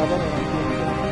sabar orang tua menjelaskan.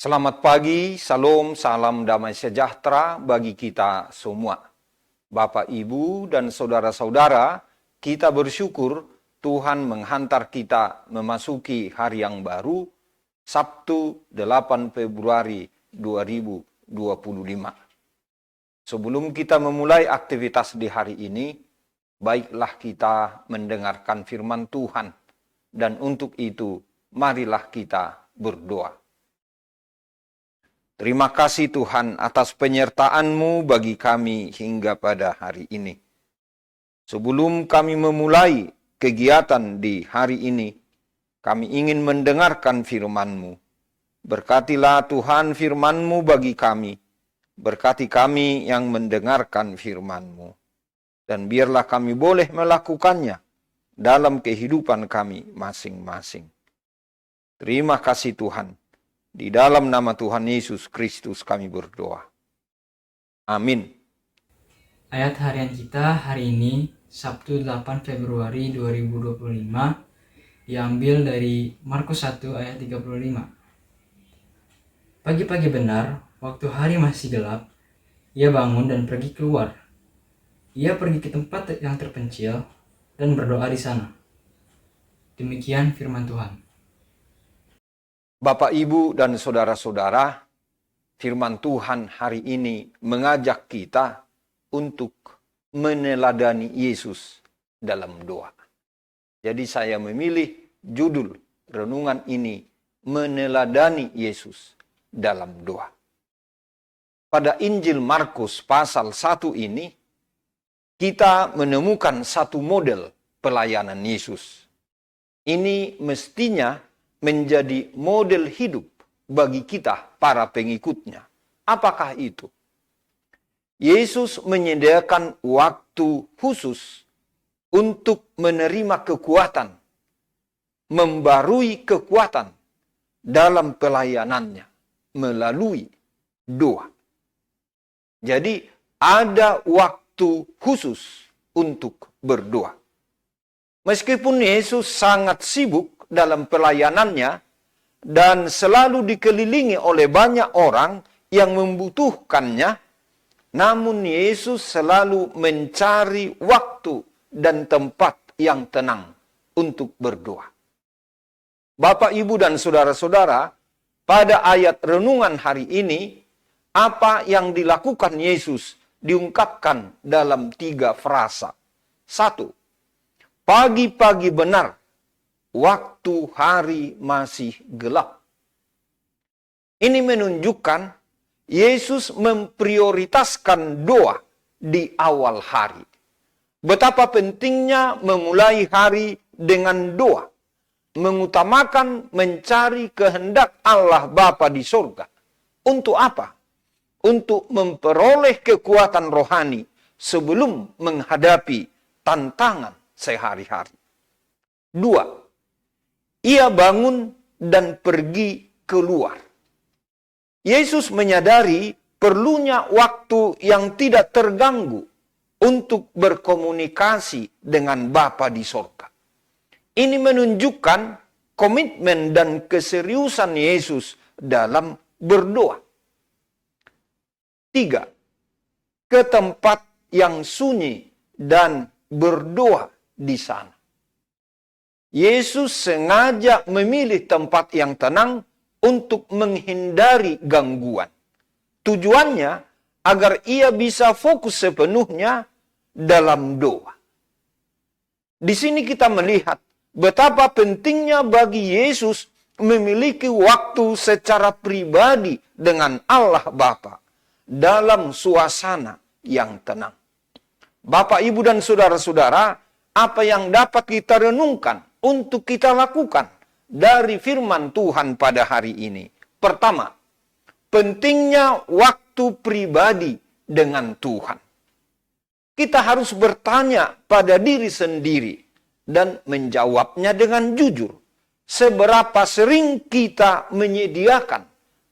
Selamat pagi, salam, salam damai sejahtera bagi kita semua. Bapak, Ibu, dan saudara-saudara, kita bersyukur Tuhan menghantar kita memasuki hari yang baru, Sabtu 8 Februari 2025. Sebelum kita memulai aktivitas di hari ini, baiklah kita mendengarkan firman Tuhan. Dan untuk itu, marilah kita berdoa. Terima kasih Tuhan atas penyertaan-Mu bagi kami hingga pada hari ini. Sebelum kami memulai kegiatan di hari ini, kami ingin mendengarkan firman-Mu. Berkatilah Tuhan firman-Mu bagi kami. Berkati kami yang mendengarkan firman-Mu. Dan biarlah kami boleh melakukannya dalam kehidupan kami masing-masing. Terima kasih Tuhan. Di dalam nama Tuhan Yesus Kristus kami berdoa. Amin. Ayat harian kita hari ini, Sabtu 8 Februari 2025, diambil dari Markus 1 ayat 35. Pagi-pagi benar, waktu hari masih gelap, ia bangun dan pergi keluar. Ia pergi ke tempat yang terpencil dan berdoa di sana. Demikian firman Tuhan. Bapak, Ibu, dan saudara-saudara, firman Tuhan hari ini mengajak kita untuk meneladani Yesus dalam doa. Jadi saya memilih judul renungan ini, meneladani Yesus dalam doa. Pada Injil Markus pasal 1 ini, kita menemukan satu model pelayanan Yesus. Ini mestinya menjadi model hidup bagi kita para pengikutnya. Apakah itu? Yesus menyediakan waktu khusus untuk menerima kekuatan, membarui kekuatan dalam pelayanannya melalui doa. Jadi ada waktu khusus untuk berdoa. Meskipun Yesus sangat sibuk dalam pelayanannya dan selalu dikelilingi oleh banyak orang yang membutuhkannya, namun Yesus selalu mencari waktu dan tempat yang tenang untuk berdoa. Bapak, Ibu, dan saudara-saudara, pada ayat renungan hari ini, apa yang dilakukan Yesus diungkapkan dalam 3 frasa. 1. Pagi-pagi benar, waktu hari masih gelap. Ini menunjukkan Yesus memprioritaskan doa di awal hari. Betapa pentingnya memulai hari dengan doa. Mengutamakan mencari kehendak Allah Bapa di surga. Untuk apa? Untuk memperoleh kekuatan rohani sebelum menghadapi tantangan sehari-hari. 2. Ia bangun dan pergi keluar. Yesus menyadari perlunya waktu yang tidak terganggu untuk berkomunikasi dengan Bapa di sorga. Ini menunjukkan komitmen dan keseriusan Yesus dalam berdoa. 3. Ke tempat yang sunyi dan berdoa di sana. Yesus sengaja memilih tempat yang tenang untuk menghindari gangguan. Tujuannya agar ia bisa fokus sepenuhnya dalam doa. Di sini kita melihat betapa pentingnya bagi Yesus memiliki waktu secara pribadi dengan Allah Bapa dalam suasana yang tenang. Bapak, Ibu, dan saudara-saudara, apa yang dapat kita renungkan untuk kita lakukan dari firman Tuhan pada hari ini? Pertama, pentingnya waktu pribadi dengan Tuhan. Kita harus bertanya pada diri sendiri dan menjawabnya dengan jujur. Seberapa sering kita menyediakan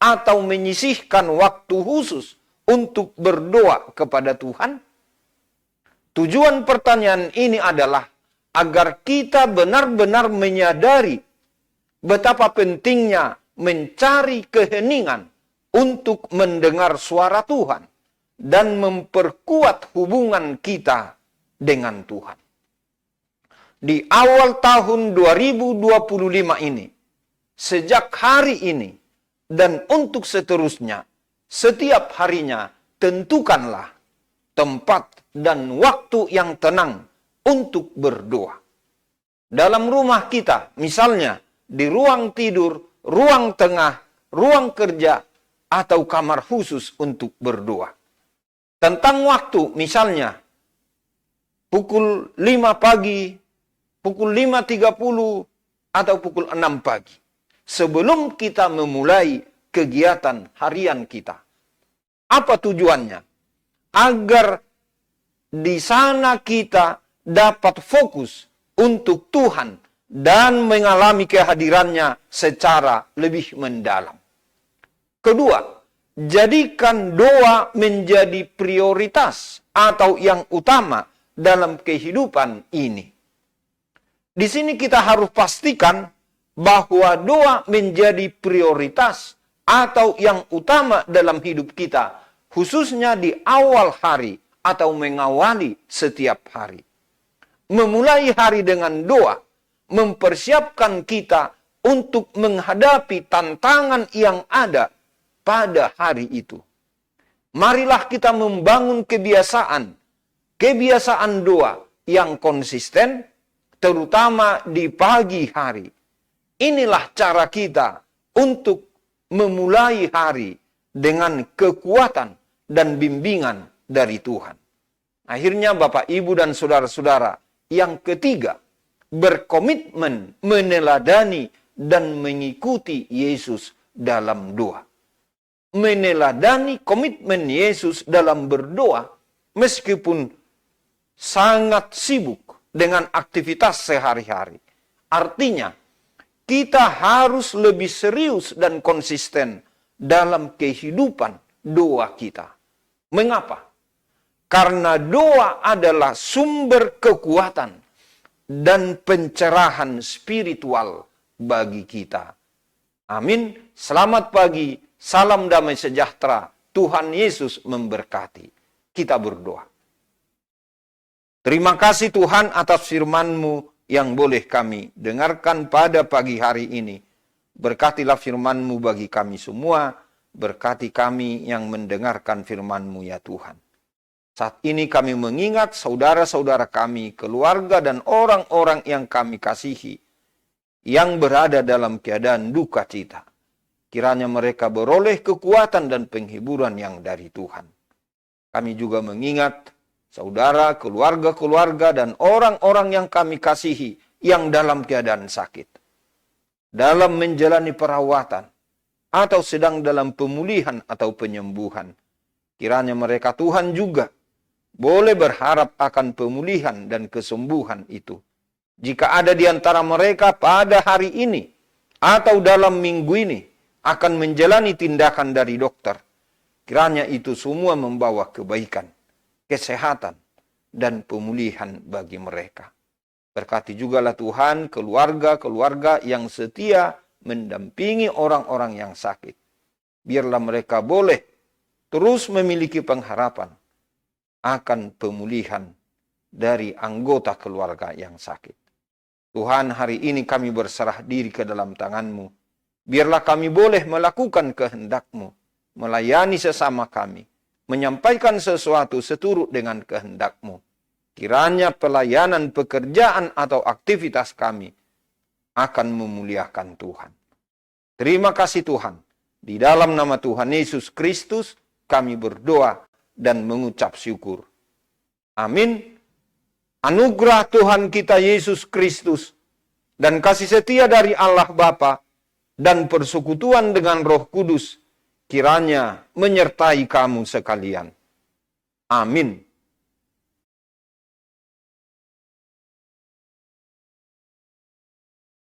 atau menyisihkan waktu khusus untuk berdoa kepada Tuhan? Tujuan pertanyaan ini adalah agar kita benar-benar menyadari betapa pentingnya mencari keheningan untuk mendengar suara Tuhan dan memperkuat hubungan kita dengan Tuhan. Di awal tahun 2025 ini, sejak hari ini dan untuk seterusnya, setiap harinya tentukanlah tempat dan waktu yang tenang untuk berdoa. Dalam rumah kita, misalnya di ruang tidur, ruang tengah, ruang kerja, atau kamar khusus untuk berdoa. Tentang waktu, misalnya pukul 5 pagi, pukul 5.30, atau pukul 6 pagi. Sebelum kita memulai kegiatan harian kita. Apa tujuannya? Agar di sana kita dapat fokus untuk Tuhan dan mengalami kehadirannya secara lebih mendalam. Kedua, jadikan doa menjadi prioritas atau yang utama dalam kehidupan ini. Di sini kita harus pastikan bahwa doa menjadi prioritas atau yang utama dalam hidup kita, khususnya di awal hari atau mengawali setiap hari. Memulai hari dengan doa mempersiapkan kita untuk menghadapi tantangan yang ada pada hari itu. Marilah kita membangun kebiasaan doa yang konsisten, terutama di pagi hari. Inilah cara kita untuk memulai hari dengan kekuatan dan bimbingan dari Tuhan. Akhirnya Bapak, Ibu, dan saudara-saudara, yang ketiga, berkomitmen meneladani dan mengikuti Yesus dalam doa. Meneladani komitmen Yesus dalam berdoa meskipun sangat sibuk dengan aktivitas sehari-hari. Artinya, kita harus lebih serius dan konsisten dalam kehidupan doa kita. Mengapa? Karena doa adalah sumber kekuatan dan pencerahan spiritual bagi kita. Amin. Selamat pagi. Salam damai sejahtera. Tuhan Yesus memberkati. Kita berdoa. Terima kasih Tuhan atas firman-Mu yang boleh kami dengarkan pada pagi hari ini. Berkatilah firman-Mu bagi kami semua. Berkati kami yang mendengarkan firman-Mu ya Tuhan. Saat ini kami mengingat saudara-saudara kami, keluarga dan orang-orang yang kami kasihi, yang berada dalam keadaan duka cita. Kiranya mereka beroleh kekuatan dan penghiburan yang dari Tuhan. Kami juga mengingat saudara, keluarga-keluarga, dan orang-orang yang kami kasihi yang dalam keadaan sakit. Dalam menjalani perawatan, atau sedang dalam pemulihan atau penyembuhan. Kiranya mereka Tuhan juga boleh berharap akan pemulihan dan kesembuhan itu. Jika ada di antara mereka pada hari ini atau dalam minggu ini akan menjalani tindakan dari dokter, kiranya itu semua membawa kebaikan, kesehatan, dan pemulihan bagi mereka. Berkati jugalah Tuhan keluarga-keluarga yang setia mendampingi orang-orang yang sakit. Biarlah mereka boleh terus memiliki pengharapan akan pemulihan dari anggota keluarga yang sakit. Tuhan, hari ini kami berserah diri ke dalam tangan-Mu. Biarlah kami boleh melakukan kehendak-Mu, melayani sesama kami, menyampaikan sesuatu seturut dengan kehendak-Mu. Kiranya pelayanan, pekerjaan, atau aktivitas kami akan memuliakan Tuhan. Terima kasih Tuhan. Di dalam nama Tuhan Yesus Kristus, kami berdoa dan mengucap syukur. Amin. Anugerah Tuhan kita Yesus Kristus dan kasih setia dari Allah Bapa dan persekutuan dengan Roh Kudus kiranya menyertai kamu sekalian. Amin.